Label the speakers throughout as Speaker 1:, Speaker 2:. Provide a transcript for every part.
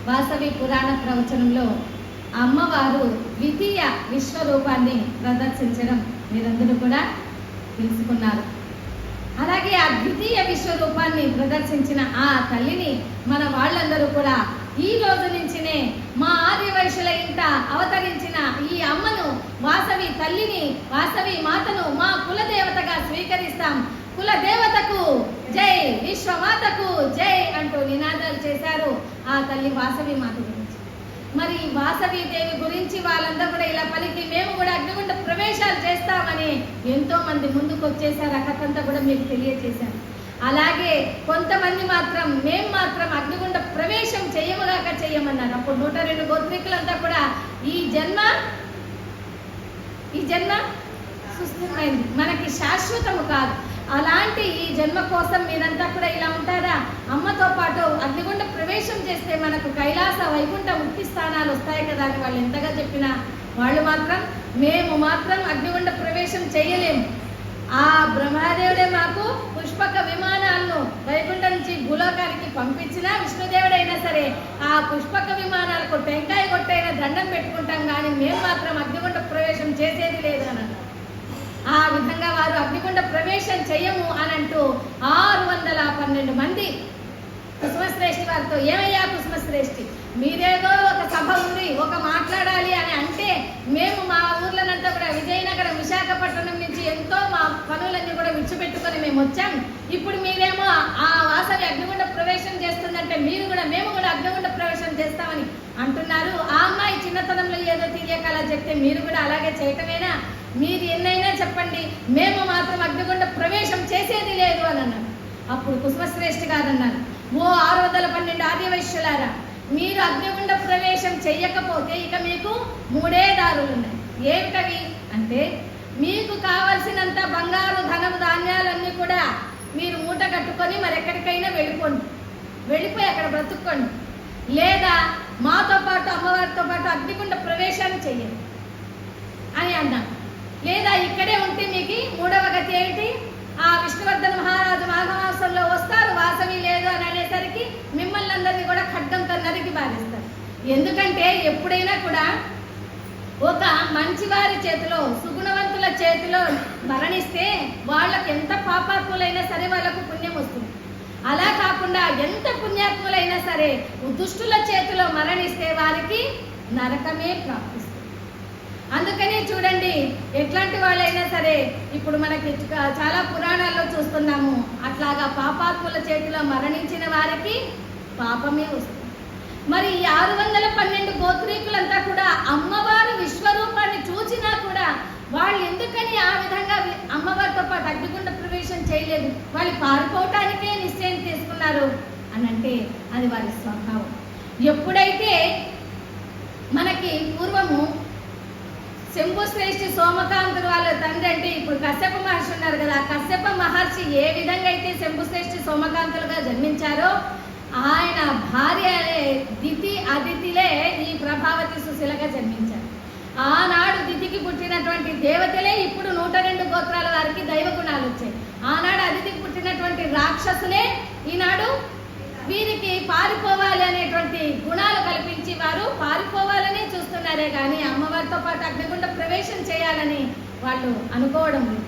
Speaker 1: వాసవి పురాణ ప్రవచనంలో అమ్మవారు ద్వితీయ విశ్వరూపాన్ని ప్రదర్శించడం మీరందరూ కూడా తెలుసుకున్నారు. అలాగే ఆ ద్వితీయ విశ్వరూపాన్ని ప్రదర్శించిన ఆ తల్లిని మన వాళ్ళందరూ కూడా ఈ రోజు నుంచినే మా ఆర్యవైశ్యుల ఇంట అవతరించిన ఈ అమ్మను, వాసవి తల్లిని, వాసవి మాతను మా కులదేవతగా స్వీకరిస్తాం. కులదేవతకు జై, విశ్వమాతకు జై అంటూ నినాదాలు చేశారు ఆ తల్లి వాసవి మాత గురించి. మరి వాసవి దేవి గురించి వాళ్ళందరూ కూడా ఇలా పలికి మేము కూడా అగ్నిగుండ ప్రవేశాలు చేస్తామని ఎంతో మంది ముందుకు వచ్చేసారు. ఆ కథంతా కూడా మీకు తెలియజేశాను. అలాగే కొంతమంది మాత్రం మేము మాత్రం అగ్నిగుండ ప్రవేశం చెయ్యముగాక చెయ్యమన్నారు. అప్పుడు 102 గోత్రికులంతా కూడా ఈ జన్మ సుస్థిరమైంది, మనకి శాశ్వతము కాదు, అలాంటి ఈ జన్మ కోసం మీరంతా కూడా ఇలా ఉంటారా? అమ్మతో పాటు అగ్నిగుండ ప్రవేశం చేస్తే మనకు కైలాస వైకుంఠ ముక్తి స్థానాలు వస్తాయి కదా అని వాళ్ళు ఎంతగా చెప్పినా వాళ్ళు మాత్రం మేము మాత్రం అగ్నిగుండ ప్రవేశం చేయలేము. ఆ బ్రహ్మదేవుడే మాకు పుష్పక విమానాలను వైకుంఠం నుంచి భూలోకానికి పంపించినా విష్ణుదేవుడైనా సరే ఆ పుష్పక విమానాలకు టెంకాయ కొట్టైన దండం పెట్టుకుంటాం, కానీ మేము మాత్రం అగ్నిగుండ ప్రవేశం చేసేది లేదు అని అన్నారు. ఆ విధంగా వారు అగ్నిగుండ ప్రవేశం చెయ్యము అని అంటూ 612 మంది కుసుమశ్రేష్ఠి వారితో, ఏమయ్యా కుసుమశ్రేష్ఠి, మీరేదో ఒక సభ ఉంది, ఒక మాట్లాడాలి అని అంటే మేము మా ఊర్లనంతా కూడా విజయనగరం, విశాఖపట్నం నుంచి ఎంతో మా పనులన్నీ కూడా విడిచిపెట్టుకొని మేము వచ్చాం. ఇప్పుడు మీరేమో ఆ వాసవి అగ్నిగుండ ప్రవేశం చేస్తుందంటే మేము కూడా అగ్నిగుండ ప్రవేశం చేస్తామని అంటున్నారు. ఆ అమ్మాయి చిన్నతనంలో ఏదో తెలియక అలా చెప్తే మీరు కూడా అలాగే చేయటమేనా? మీరు ఎన్నైనా చెప్పండి, మేము మాత్రం అగ్నిగుండ ప్రవేశం చేసేది లేదు అని అన్నారు. అప్పుడు కుసుమశ్రేష్ఠి కాదన్నారు, ఓ 612 ఆర్యవైశ్యులారా, మీరు అగ్నిగుండ ప్రవేశం చెయ్యకపోతే ఇక మీకు 3 దారులు ఉన్నాయి. ఏమిటవి అంటే, మీకు కావలసినంత బంగారు, ధనము, ధాన్యాలన్నీ కూడా మీరు మూట కట్టుకొని మరెక్కడికైనా వెళ్ళిపోయి అక్కడ బ్రతుక్కోండి, లేదా మాతో పాటు అమ్మవారితో పాటు అగ్నిగుండ ప్రవేశాన్ని చెయ్యండి అని అన్నాను. లేదా ఇక్కడే ఉంటే మీకు 3వ గతి ఏంటి? ఆ విష్ణువర్ధన మహారాజు మాఘమాసంలో వస్తారు, వాసవి లేదు అని అనేసరికి మిమ్మల్ని అందరినీ కూడా ఖడ్గంతో నరికి బాధిస్తారు. ఎందుకంటే ఎప్పుడైనా కూడా ఒక మంచివారి చేతిలో, సుగుణవంతుల చేతిలో మరణిస్తే వాళ్ళకి ఎంత పాపాత్ములైనా సరే వాళ్ళకు పుణ్యం వస్తుంది. అలా కాకుండా ఎంత పుణ్యాత్ములైనా సరే దుష్టుల చేతిలో మరణిస్తే వారికి నరకమే ప్రాప్తిస్తుంది. అందుకని చూడండి, ఎట్లాంటి వాళ్ళైనా సరే ఇప్పుడు మనకి చాలా పురాణాల్లో చూస్తున్నాము, అట్లాగా పాపాత్ముల చేతిలో మరణించిన వారికి పాపమే వస్తుంది. మరి ఈ 612 గోత్రీకులంతా కూడా అమ్మవారు విశ్వరూపాన్ని చూసినా కూడా వాళ్ళు ఎందుకని ఆ విధంగా అమ్మవారితో పాటు అగ్నిగుండ ప్రవేశం చేయలేదు? వాళ్ళు పారిపోవటానికే నిశ్చయం తీసుకున్నారు అని అంటే అది వారి స్వభావం. ఎప్పుడైతే మనకి పూర్వము శంభుశ్రేష్ఠి సోమకాంతుడు వాళ్ళ తండ్రి అంటే ఇప్పుడు కశ్యప మహర్షి ఉన్నారు కదా, కశ్యప మహర్షి ఏ విధంగా అయితే శంభుశ్రేష్ఠి సోమకాంతులుగా జన్మించారో ఆయన భార్య అదితిలే ఈ ప్రభావతి సుశీలగా జన్మించారు. ఆనాడు దితికి పుట్టినటువంటి దేవతలే ఇప్పుడు 102 గోత్రాల వారికి దైవ గుణాలు వచ్చాయి. ఆనాడు అదితికి పుట్టినటువంటి రాక్షసులే ఈనాడు వీరికి పారిపోవాలి అనేటువంటి గుణాలు కల్పించి వారు పారిపోవాలని చూస్తున్నారే కానీ అమ్మవారితో పాటు అగ్నిగుండ ప్రవేశం చేయాలని వాళ్ళు అనుకోవడం లేదు.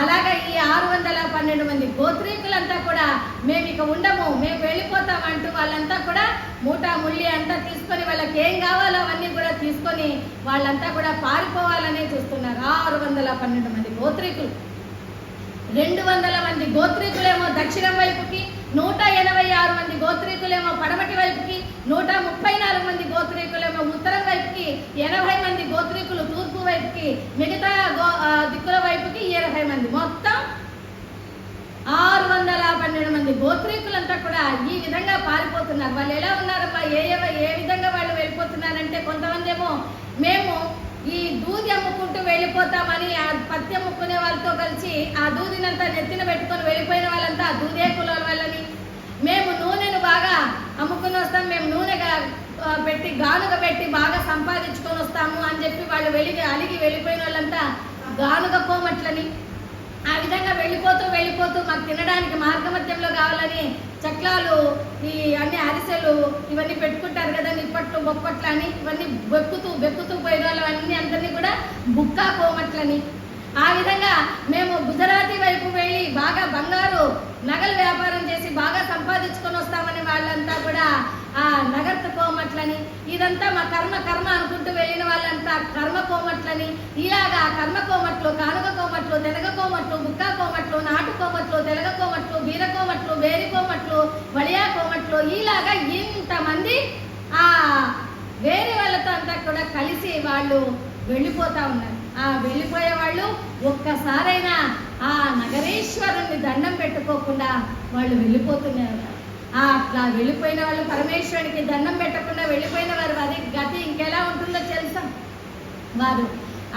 Speaker 1: అలాగా ఈ 612 మంది గోత్రీకులంతా కూడా మేము ఇక ఉండము, మేము వెళ్ళిపోతామంటూ వాళ్ళంతా కూడా మూటా ముళ్ళి అంతా తీసుకొని వాళ్ళకి ఏం కావాలో అవన్నీ కూడా తీసుకొని వాళ్ళంతా కూడా పారిపోవాలనే చూస్తున్నారు. 612 మంది గోత్రీకులు. 200 మంది గోత్రీకులేమో దక్షిణం వైపుకి, 186 మంది గోత్రీకులేమో పడమటి వైపుకి, 134 మంది గోత్రీకులేమో ఉత్తరం వైపుకి, 80 మంది గోత్రీకులు తూర్పు వైపుకి, మిగతా దిక్కుల వైపుకి 20 మంది, మొత్తం 612 మంది గోత్రీకులంతా కూడా ఈ విధంగా పారిపోతున్నారు. వాళ్ళు ఎలా ఉన్నారమ్మా, ఏ విధంగా వాళ్ళు వెళ్ళిపోతున్నారంటే, కొంతమంది ఏమో మేము ఈ దూది అమ్ముకుంటూ వెళ్ళిపోతామని ఆ పత్తి అమ్ముకునే వాళ్ళతో కలిసి ఆ దూదినంతా నెత్తిన పెట్టుకొని వెళ్ళిపోయిన వాళ్ళంతా ఆ దూదే కులాల వాళ్ళని, మేము నూనెను బాగా అమ్ముకుని వస్తాం, మేము నూనెగా పెట్టి గానుగ పెట్టి బాగా సంపాదించుకొని వస్తాము అని చెప్పి వాళ్ళు అలిగి వెళ్ళిపోయిన వాళ్ళంతా గానుగ కోమట్లని ఆ విధంగా వెళ్ళిపోతూ మాకు తినడానికి మార్గమధ్యంలో కావాలని చక్లాలు, ఈ అన్ని అరిసెలు ఇవన్నీ పెట్టుకుంటారు కదండి, బొప్పట్లని, ఇవన్నీ బెక్కుతూ పోయిన వాళ్ళు అందరినీ కూడా బుక్కా కోమట్లని. ఆ విధంగా మేము గుజరాతీ వైపు వెళ్ళి బాగా బంగారు నగలు వ్యాపారం చేసి బాగా సంపాదించుకొని వస్తామని వాళ్ళంతా కూడా ఆ నగర్త కోమట్లని, ఇదంతా మా కర్మ అనుకుంటూ వెళ్ళిన వాళ్ళంతా కర్మ కోమట్లని. ఇలాగా కర్మ కోమట్లు, కానుక కోమట్లు, తెలగ కోమట్లు, బుక్కా కోమట్లు, నాటు కోమట్లు, తెలగ కోమట్లు, బీర కోమట్లు, వేరి కోమట్లు, వడియా కోమట్లు, ఇలాగా ఇంతమంది ఆ వేరే వాళ్ళతో అంతా కూడా కలిసి వాళ్ళు వెళ్ళిపోతా ఉన్నారు. ఆ వెళ్ళిపోయే వాళ్ళు ఒక్కసారైనా ఆ నగరేశ్వరుని దండం పెట్టుకోకుండా వాళ్ళు వెళ్ళిపోతున్నారు. అట్లా వెళ్ళిపోయిన వాళ్ళు పరమేశ్వరునికి దండం పెట్టకుండా వెళ్ళిపోయిన వారు వారి గతి ఇంకెలా ఉంటుందో తెలుసా? వారు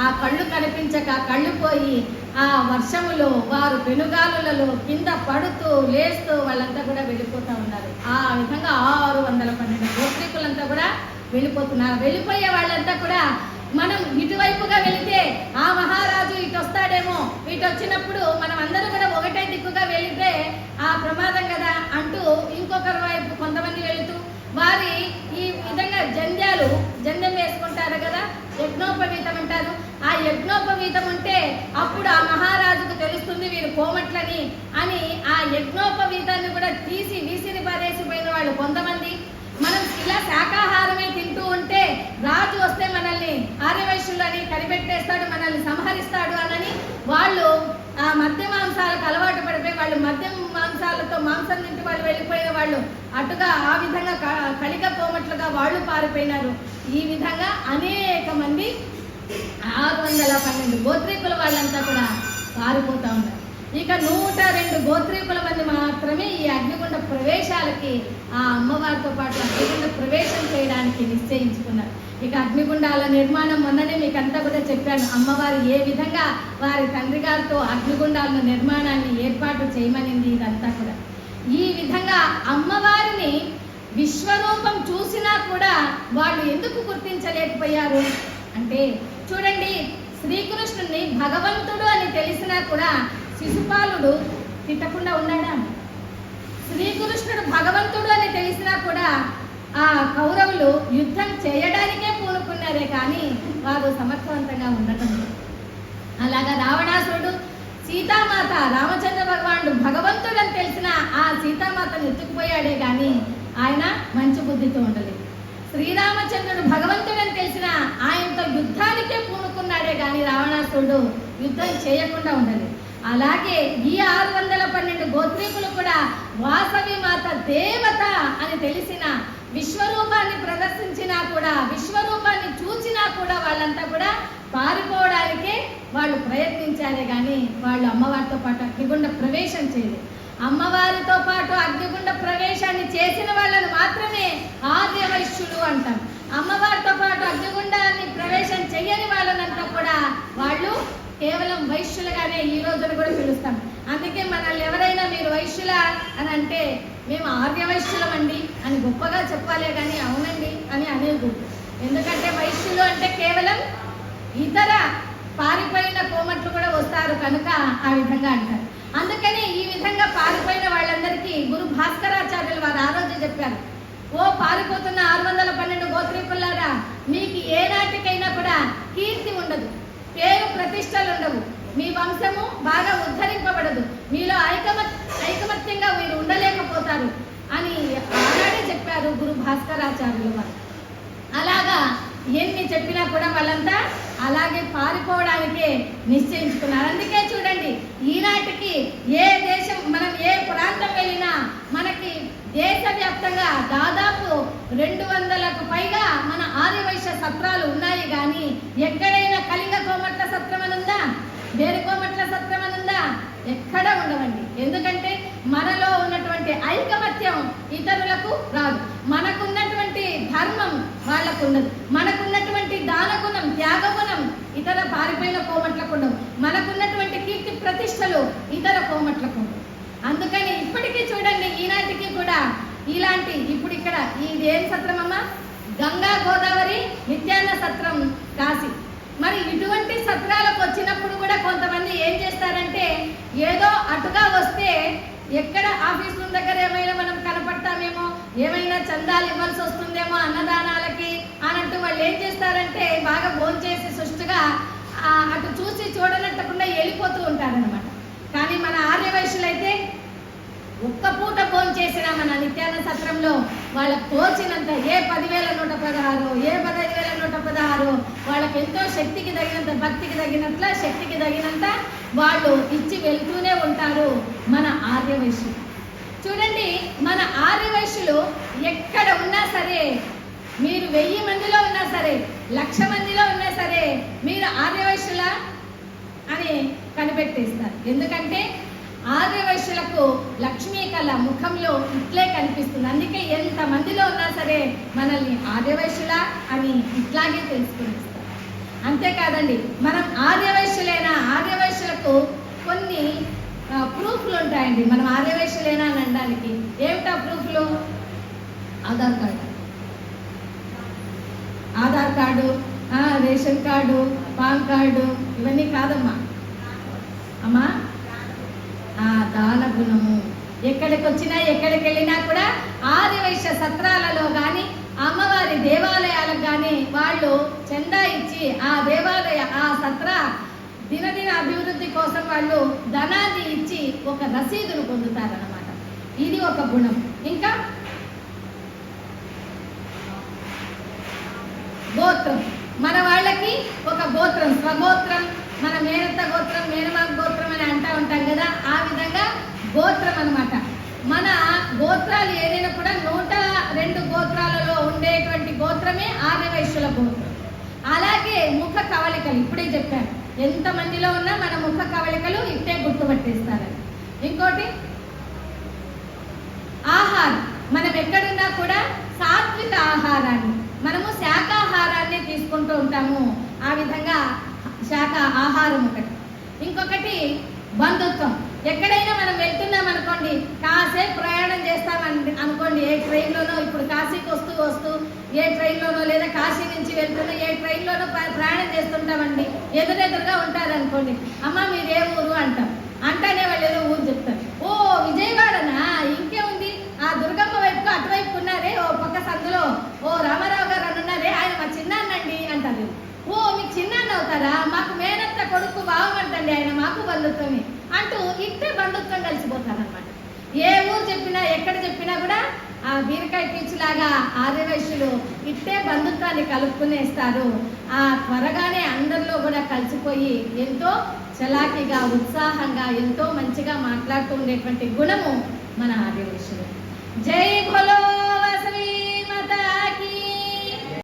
Speaker 1: ఆ కళ్ళు కనిపించక కళ్ళు పోయి ఆ వర్షములో వారు పెనుగాలులలో కింద పడుతూ లేస్తూ వాళ్ళంతా కూడా వెళ్ళిపోతూ ఉన్నారు. ఆ విధంగా 612 గోత్రీకులంతా కూడా వెళ్ళిపోతున్నారు. వెళ్ళిపోయే వాళ్ళంతా కూడా మనం ఇటువైపుగా వెళితే ఆ మహారాజు ఇటు వస్తాడేమో, ఇటు వచ్చినప్పుడు మనం అందరూ కూడా ఒకటే దిక్కుగా వెళితే ఆ ప్రమాదం కదా అంటూ ఇంకొకరి వైపు కొంతమంది వెళుతూ వారి ఈ విధంగా జంధ్యం వేసుకుంటారు కదా, యజ్ఞోపవీతం అంటారు. ఆ యజ్ఞోపవీతం ఉంటే అప్పుడు ఆ మహారాజుకు తెలుస్తుంది వీరు కోమట్లని అని. ఆ యజ్ఞోపవీతాన్ని కూడా తీసి విసిరి పారేసిపోయిన వాళ్ళు కొంతమంది. మనం ఇలా శాకాహారమే తింటూ ఉంటే రాజు వస్తే మనల్ని ఆర్యవైశ్యులని కనిపెట్టేస్తాడు, మనల్ని సంహరిస్తాడు అనని వాళ్ళు ఆ మద్య మాంసాలకు అలవాటు పడిపోయి వాళ్ళు మద్యం మాంసాలతో మాంసం తింటూ వాళ్ళు వెళ్ళిపోయిన వాళ్ళు అటుగా ఆ విధంగా కళిక కోమట్లుగా వాళ్ళు పారిపోయినారు. ఈ విధంగా అనేక మంది 612 గోత్రీకుల వాళ్ళంతా కూడా పారిపోతా ఉన్నారు. ఇక 102 గోత్రీకుల మంది మాత్రమే ఈ అగ్నిగుండ ప్రవేశాలకి ఆ అమ్మవారితో పాటు అగ్నిగుండ ప్రవేశం చేయడానికి నిశ్చయించుకున్నారు. ఇక అగ్నిగుండాల నిర్మాణం మొన్ననే మీకు అంతా కూడా చెప్పాను. అమ్మవారు ఏ విధంగా వారి తండ్రి గారితో అగ్నిగుండాల నిర్మాణాన్ని ఏర్పాటు చేయమనింది. ఇదంతా కూడా ఈ విధంగా అమ్మవారిని విశ్వరూపం చూసినా కూడా వాళ్ళు ఎందుకు గుర్తించలేకపోయారు అంటే, చూడండి, శ్రీకృష్ణుని భగవంతుడు అని తెలిసినా కూడా శిశుపాలుడు తిట్టకుండా ఉన్నాడా? శ్రీకృష్ణుడు భగవంతుడు అని తెలిసినా కూడా ఆ కౌరవులు యుద్ధం చేయడానికే పూనుకున్నారే కానీ వారు సమర్థవంతంగా ఉండటం. అలాగా రావణాసురుడు సీతామాత రామచంద్ర భగవానుడు భగవంతుడు అని తెలిసిన ఆ సీతామాతను ఎత్తుకుపోయాడే కానీ ఆయన మంచి బుద్ధితో ఉండలేదు. శ్రీరామచంద్రుడు భగవంతుడు అని తెలిసిన ఆయనతో యుద్ధానికే పూనుకున్నాడే కానీ రావణాసురుడు యుద్ధం చేయకుండా ఉండలేదు. అలాగే ఈ 612 గోత్రీకులు కూడా వాసవి మాత దేవత అని తెలిసిన, విశ్వరూపాన్ని ప్రదర్శించినా కూడా, విశ్వరూపాన్ని చూసినా కూడా వాళ్ళంతా కూడా పారిపోవడానికే వాళ్ళు ప్రయత్నించారే కానీ వాళ్ళు అమ్మవారితో పాటు అగ్నిగుండ ప్రవేశం చేయలేదు. అమ్మవారితో పాటు అగ్నిగుండ ప్రవేశాన్ని చేసిన వాళ్ళను మాత్రమే ఆర్యవైశ్యులు అంటాం. అమ్మవారితో పాటు అగ్నిగుండాన్ని ప్రవేశం చెయ్యని వాళ్ళనంతా కూడా వాళ్ళు కేవలం వైశ్యులుగానే ఈ రోజున కూడా పిలుస్తాం. అందుకే మనల్ని ఎవరైనా మీరు వైశ్యుల అని అంటే మేము ఆర్యవైశ్యులం అండి అని గొప్పగా చెప్పాలే కానీ అవునండి అని అనేది. ఎందుకంటే వైశ్యులు అంటే కేవలం ఇతర పారిపోయిన కోమట్లు కూడా వస్తారు కనుక ఆ విధంగా అంటారు. అందుకని ఈ విధంగా పారిపోయిన వాళ్ళందరికీ గురు భాస్కరాచార్యులు వారు ఆ రోజు చెప్పారు, ఓ పారిపోతున్న 612 గోత్రీకులారా, మీకు ఏనాటికైనా కూడా కీర్తి ఉండదు, పేరు ప్రతిష్టలు ఉండవు, మీ వంశము బాగా ఉద్ధరింపబడదు, మీలో ఐకమత్యంగా మీరు ఉండలేకపోతారు అని ఆనాడే చెప్పారు గురు భాస్కరాచార్యులు వారు. అలాగా ఎన్ని చెప్పినా కూడా వాళ్ళంతా అలాగే పారిపోవడానికే నిశ్చయించుకున్నారు. అందుకే చూడండి, ఈనాటికి ఏ దేశం మనం ఏ ప్రాంతం వెళ్ళినా మనకి దేశవ్యాప్తంగా దాదాపు 200కు పైగా మన ఆర్యవైశ్య సత్రాలు ఉన్నాయి. కానీ ఎక్కడైనా కళింగ కోమట్ల సత్రం అని ఉందా? వేరే కోమట్ల సత్రం అని ఉందా? ఎక్కడ ఉండవండి. ఎందుకంటే మనలో ఉన్నటువంటి ఐకమత్యం ఇతరులకు రాదు, మనకున్నటువంటి ధర్మం వాళ్ళకు ఉండదు, మనకున్నటువంటి దానగుణం త్యాగగుణం ఇతర పారిపోయిన కోమట్లకు ఉండవు, మనకున్నటువంటి కీర్తి ప్రతిష్టలు ఇతర కోమట్లకు ఉండవు. అందుకని ఇప్పటికీ చూడండి, ఈనాటికి కూడా ఇలాంటి ఇప్పుడు ఇక్కడ ఇది ఏం సత్రం అమ్మా? గంగా గోదావరి నిత్యాన్న సత్రం కాశీ. మరి ఇటువంటి సత్రాలకు వచ్చినప్పుడు కూడా కొంతమంది ఏం చేస్తారంటే, ఏదో అటుగా వస్తే ఎక్కడ ఆఫీసుల దగ్గర ఏమైనా మనం కనపడతామేమో, ఏమైనా చందాలు ఇవ్వాల్సి వస్తుందేమో అన్నదానాలకి అటు చూసి చూడనట్టకుండా వెళ్ళిపోతూ ఉంటారనమాట. కానీ మన ఆర్యవైశ్యులైతే ఒక్క పూట భోజనం చేసిన మన నిత్యాన్న సత్రంలో వాళ్ళకు తోచినంత ఏ 10,116 ఏ 15,116 వాళ్ళకి ఎంతో శక్తికి తగినంత, భక్తికి తగినంత, శక్తికి తగినంత వాళ్ళు ఇచ్చి వెళ్తూనే ఉంటారు మన ఆర్యవైశ్యులు. చూడండి, మన ఆర్యవైశ్యులు ఎక్కడ ఉన్నా సరే, మీరు 1000 మందిలో ఉన్నా సరే, 1,00,000 మందిలో ఉన్నా సరే, మీరు ఆర్యవైశ్యుల అని కనిపెట్టేస్తారు. ఎందుకంటే ఆర్యవైశ్యులకు లక్ష్మీ కళ ముఖంలో ఇట్లే కనిపిస్తుంది. అందుకే ఎంత మందిలో ఉన్నా సరే మనల్ని ఆర్యవైశ్యుల అని ఇట్లాగే తెలుసుకునిస్తారు. అంతేకాదండి, మనం ఆర్యవైశ్యులైన ఆర్యవైశ్యులకు కొన్ని ప్రూఫ్లు ఉంటాయండి. మనం ఆర్యవైశ్యులైనా అని అనడానికి ఏమిటా ప్రూఫ్లు? Aadhaar card, ration card, pan card, ఇవన్నీ కాదమ్మా అమ్మా, దాన గుణము. ఎక్కడికి వచ్చినా ఎక్కడికి వెళ్ళినా కూడా ఆర్యవైశ్య సత్రాలలో కానీ అమ్మవారి దేవాలయాలకు కానీ వాళ్ళు చందా ఇచ్చి ఆ దేవాలయ ఆ సత్ర దినదిన అభివృద్ధి కోసం వాళ్ళు ధనాన్ని ఇచ్చి ఒక రసీదును పొందుతారన్నమాట. ఇది ఒక గుణం. ఇంకా గోత్రం, మన వాళ్ళకి ఒక గోత్రం, స్వగోత్రం, మన మేనత్త గోత్రం, మేనమామ గోత్రం అని అంటూ ఉంటాం కదా, ఆ విధంగా గోత్రం అన్నమాట. మన గోత్రాలు ఏదైనా కూడా 102 గోత్రాలలో ఉండేటువంటి గోత్రమే ఆర్యవైశ్యుల గోత్రం. అలాగే ముఖ కవళికలు, ఇప్పుడే చెప్పాను, ఎంతమందిలో ఉన్నా మన ముఖ కవళికలు ఇట్టే గుర్తుపట్టేస్తారని. ఇంకోటి ఆహారం, మనం ఎక్కడున్నా కూడా సాత్విక ఆహారాన్ని, మనము శాకాహారాన్ని తీసుకుంటూ ఉంటాము. ఆ విధంగా శాఖ ఆహారం ఒకటి. ఇంకొకటి బంధుత్వం. ఎక్కడైనా మనం వెళ్తున్నాం అనుకోండి, కాసేపు ప్రయాణం చేస్తామని అనుకోండి, ఏ ట్రైన్లోనో, ఇప్పుడు కాశీకి వస్తూ ఏ ట్రైన్లోనో, లేదా కాశీ నుంచి వెళ్తున్నా ఏ ట్రైన్లోనో ప్రయాణం చేస్తుంటామండి. ఎదురెదురుగా ఉంటారు అనుకోండి, అమ్మ మీరు ఏ ఊరు అంటాం. అంటానే వాళ్ళు ఏదో ఊరు చెప్తారు. ఓ విజయవాడనా, ఇంకేముంది, ఆ దుర్గమ్మ వైపుకు అటువైపు ఉన్నారే, ఓ పక్క సందులో ఓ రామారావు గారు అని ఉన్నారే, ఆయన మా చిన్నాన్నండి అంటారు. ఓ మీకు చిన్నాన్న అవుతారా, మాకు మేనత్త కొడుకు బావమంటండి, ఆయన మాకు బంధుత్వమే అంటూ ఇట్టే బంధుత్వం కలిసిపోతారనమాట. ఏ ఊరు చెప్పినా ఎక్కడ చెప్పినా కూడా ఆ బీరకాయ పీచులాగా ఆర్యవైశ్యులు ఇట్టే బంధుత్వాన్ని కలుపుకునేస్తారు. ఆ త్వరగానే అందరిలో కూడా కలిసిపోయి ఎంతో చలాకీగా, ఉత్సాహంగా, ఎంతో మంచిగా మాట్లాడుతూ ఉండేటువంటి గుణము మన ఆర్యవైశ్యులు. జై భోలో